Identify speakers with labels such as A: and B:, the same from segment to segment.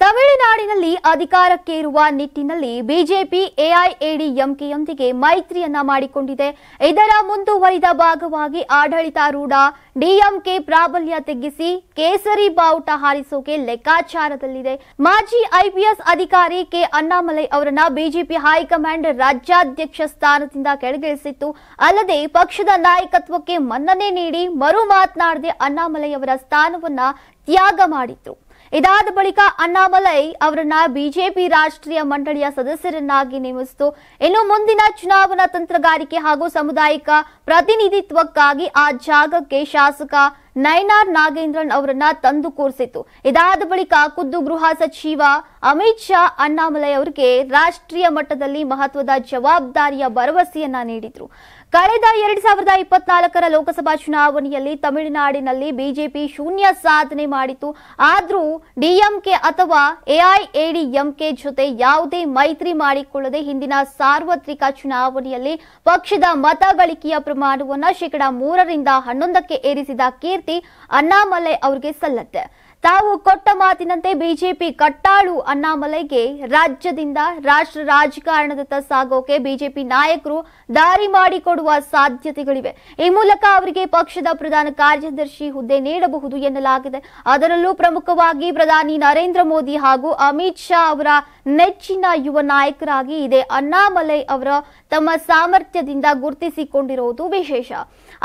A: ತಮಿಳುನಾಡಿನಲ್ಲಿ ಅಧಿಕಾರಕ್ಕೆ ಇರುವ ನಿಟ್ಟಿನಲ್ಲಿ ಬಿಜೆಪಿ ಎಐಎಡಿಎಂಕೆಯೊಂದಿಗೆ ಮೈತ್ರಿಯನ್ನ ಮಾಡಿಕೊಂಡಿದೆ. ಇದರ ಮುಂದುವರಿದ ಭಾಗವಾಗಿ ಆಡಳಿತಾರೂಢ ಡಿಎಂಕೆ ಪ್ರಾಬಲ್ಯ ತೆಗ್ಗಿಸಿ ಕೇಸರಿ ಬಾವುಟ ಹಾರಿಸೋಕೆ ಲೆಕ್ಕಾಚಾರದಲ್ಲಿದೆ. ಮಾಜಿ ಐಪಿಎಸ್ ಅಧಿಕಾರಿ ಕೆ ಅಣ್ಣಾಮಲೈ ಅವರನ್ನ ಬಿಜೆಪಿ ಹೈಕಮಾಂಡ್ ರಾಜ್ಯಾಧ್ಯಕ್ಷ ಸ್ಥಾನದಿಂದ ಕೆಳಗಿಳಿಸಿತ್ತು. ಅಲ್ಲದೆ ಪಕ್ಷದ ನಾಯಕತ್ವಕ್ಕೆ ಮನ್ನಣೆ ನೀಡಿ ಮರು ಮಾತನಾಡದೆ ಅಣ್ಣಾಮಲೈ ಅವರ ಸ್ಥಾನವನ್ನ ತ್ಯಾಗ ಮಾಡಿತ್ತು. ಇದಾದ ಬಳಿಕ ಅಣ್ಣಾಮಲೈ ಅವರನ್ನ ಬಿಜೆಪಿ ರಾಷ್ಟ್ರೀಯ ಮಂಡಳಿಯ ಸದಸ್ಯರನ್ನಾಗಿ ನೇಮಿಸಿತು. ಇನ್ನು ಮುಂದಿನ ಚುನಾವಣಾ ತಂತ್ರಗಾರಿಕೆ ಹಾಗೂ ಸಾಮುದಾಯಿಕ ಪ್ರತಿನಿಧಿತ್ವಕ್ಕಾಗಿ ಆ ಜಾಗಕ್ಕೆ ಶಾಸಕ ನೈನಾರ್ ನಾಗೇಂದ್ರನ್ ಅವರನ್ನ ತಂದು ಕೂರಿಸಿತು. ಇದಾದ ಬಳಿಕ ಖುದ್ದು ಗೃಹ ಸಚಿವ ಅಮಿತ್ ಶಾ ಅಣ್ಣಾಮಲೈ ಅವರಿಗೆ ರಾಷ್ಟ್ರೀಯ ಮಟ್ಟದಲ್ಲಿ ಮಹತ್ವದ ಜವಾಬ್ದಾರಿಯ ಭರವಸೆಯನ್ನ ನೀಡಿದ್ರು. ಕಳೆದ 2024ರ ಲೋಕಸಭಾ ಚುನಾವಣೆಯಲ್ಲಿ ತಮಿಳುನಾಡಿನಲ್ಲಿ ಬಿಜೆಪಿ ಶೂನ್ಯ ಸಾಧನೆ ಮಾಡಿತು. ಆದರೂ ಡಿಎಂಕೆ ಅಥವಾ ಎಐಎಡಿಎಂಕೆ ಜೊತೆ ಯಾವುದೇ ಮೈತ್ರಿ ಮಾಡಿಕೊಳ್ಳದೆ ಹಿಂದಿನ ಸಾರ್ವತ್ರಿಕ ಚುನಾವಣೆಯಲ್ಲಿ ಪಕ್ಷದ ಮತ ಗಳಿಕೆಯ ಪ್ರಮಾಣವನ್ನು 3ರಿಂದ 11ಕ್ಕೆ ಏರಿಸಿದ ಕೀರ್ತಿ ಅಣ್ಣಾಮಲೈ ಅವರಿಗೆ ಸಲ್ಲತ್ತೆ. ತಾವು ಕೊಟ್ಟ ಮಾತಿನಂತೆ ಬಿಜೆಪಿ ಕಟ್ಟಾಳು ಅಣ್ಣಾಮಲೈಗೆ ರಾಜ್ಯದಿಂದ ರಾಷ್ಟ್ರ ರಾಜಕಾರಣದತ್ತ ಸಾಗೋಕೆ ಬಿಜೆಪಿ ನಾಯಕರು ದಾರಿ ಮಾಡಿಕೊಡುವ ಸಾಧ್ಯತೆಗಳಿವೆ. ಈ ಮೂಲಕ ಅವರಿಗೆ ಪಕ್ಷದ ಪ್ರಧಾನ ಕಾರ್ಯದರ್ಶಿ ಹುದ್ದೆ ನೀಡಬಹುದು ಎನ್ನಲಾಗಿದೆ. ಅದರಲ್ಲೂ ಪ್ರಮುಖವಾಗಿ ಪ್ರಧಾನಿ ನರೇಂದ್ರ ಮೋದಿ ಹಾಗೂ ಅಮಿತ್ ಶಾ ಅವರ ನೆಚ್ಚಿನ ಯುವ ನಾಯಕರಾಗಿ ಇದೇ ಅಣ್ಣಾಮಲೈ ಅವರ ತಮ್ಮ ಸಾಮರ್ಥ್ಯದಿಂದ ಗುರುತಿಸಿಕೊಂಡಿರುವುದು ವಿಶೇಷ.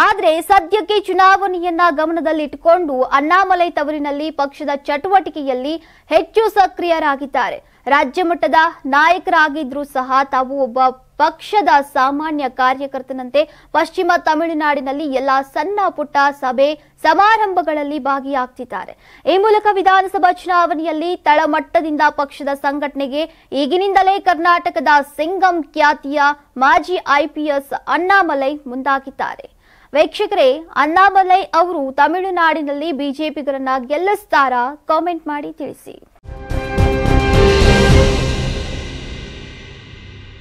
A: ಆದರೆ ಸದ್ಯಕ್ಕೆ ಚುನಾವಣೆಯನ್ನ ಗಮನದಲ್ಲಿಟ್ಟುಕೊಂಡು ಅಣ್ಣಾಮಲೈ ತವರಿನಲ್ಲಿ ಪಕ್ಷದ ಚಟುವಟಿಕೆಯಲ್ಲಿ ಹೆಚ್ಚು ಸಕ್ರಿಯರಾಗಿದ್ದಾರೆ. ರಾಜ್ಯ ಮಟ್ಟದ ನಾಯಕರಾಗಿದ್ರೂ ಸಹ ತಾವು ಒಬ್ಬ ಪಕ್ಷದ ಸಾಮಾನ್ಯ ಕಾರ್ಯಕರ್ತನಂತೆ ಪಶ್ಚಿಮ ತಮಿಳುನಾಡಿನಲ್ಲಿ ಎಲ್ಲಾ ಸಣ್ಣ ಪುಟ್ಟ ಸಭೆ ಸಮಾರಂಭಗಳಲ್ಲಿ ಭಾಗಿಯಾಗ್ತಿದ್ದಾರೆ. ಈ ಮೂಲಕ ವಿಧಾನಸಭಾ ಚುನಾವಣೆಯಲ್ಲಿ ತಳಮಟ್ಟದಿಂದ ಪಕ್ಷದ ಸಂಘಟನೆಗೆ ಈಗಿನಿಂದಲೇ ಕರ್ನಾಟಕದ ಸಿಂಗಂ ಖ್ಯಾತಿಯ ಮಾಜಿ ಐಪಿಎಸ್ ಅಣ್ಣಾಮಲೈ ಮುಂದಾಗಿದ್ದಾರೆ. ವೀಕ್ಷಕರೇ, ಅಣ್ಣಾಮಲೈ ಅವರು ತಮಿಳುನಾಡಿನಲ್ಲಿ ಬಿಜೆಪಿಗರನ್ನ ಗೆಲ್ಲಿಸ್ತಾರಾ? ಕಾಮೆಂಟ್ ಮಾಡಿ ತಿಳಿಸಿ.